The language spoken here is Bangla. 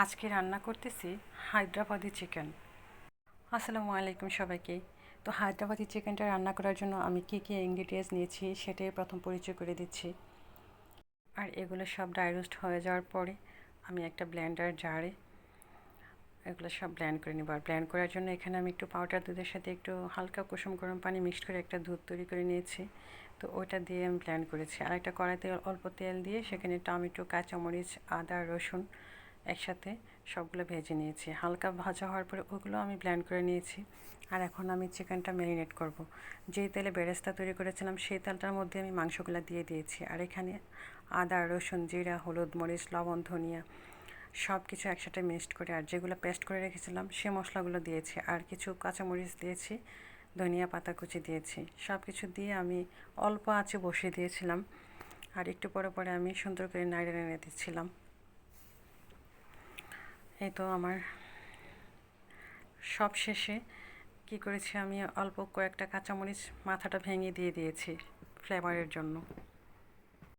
আজকে রান্না করতেছি হায়দ্রাবাদি চিকেন। আসসালামু আলাইকুম সবাইকে। তো হায়দ্রাবাদি চিকেনটা রান্না করার জন্য আমি কী কী ইনগ্রিডিয়েন্টস নিয়েছি সেটাই প্রথম পরিচয় করে দিচ্ছি। আর এগুলো সব ড্রাই রোস্ট হয়ে যাওয়ার পরে আমি একটা ব্লেন্ডার জারে এগুলো সব ব্লেন্ড করে নেব। আর ব্লেন্ড করার জন্য এখানে আমি একটু পাউডার দুধের সাথে একটু হালকা কুসুম গরম পানি মিক্সড করে একটা দুধ তৈরি করে নিয়েছি। তো ওটা দিয়ে আমি ব্লেন্ড করেছি। আর একটা কড়াইতে অল্প তেল দিয়ে সেখানে টমেটো, কাঁচামরিচ, আদা, রসুন একসাথে সবগুলো ভেজে নিয়েছি। হালকা ভাজা হওয়ার পরে ওগুলো আমি ব্লেন্ড করে নিয়েছি। আর এখন আমি চিকেনটা ম্যারিনেট করব। যেই তেলে বেরেস্তা তৈরি করেছিলাম সেই তেলটার মধ্যে আমি মাংসগুলো দিয়ে দিয়েছি। আর এখানে আদা, রসুন, জিরা, হলুদ, মরিচ, লবণ, ধনিয়া সব কিছু একসাথে মিক্সড করে আর যেগুলো পেস্ট করে রেখেছিলাম সে মশলাগুলো দিয়েছি। আর কিছু কাঁচামরিচ দিয়েছি, ধনিয়া পাতা কুচি দিয়েছি। সব কিছু দিয়ে আমি অল্প আঁচে বসিয়ে দিয়েছিলাম। আর একটু পরে পরে আমি সুন্দর করে নাড়িয়ে নেড়ে দিচ্ছিলাম। এই তো আমার সব শেষে কী করেছি, আমি অল্প কয়েকটা কাঁচামরিচ মাথাটা ভেঙে দিয়ে দিয়েছি ফ্লেভারের জন্য।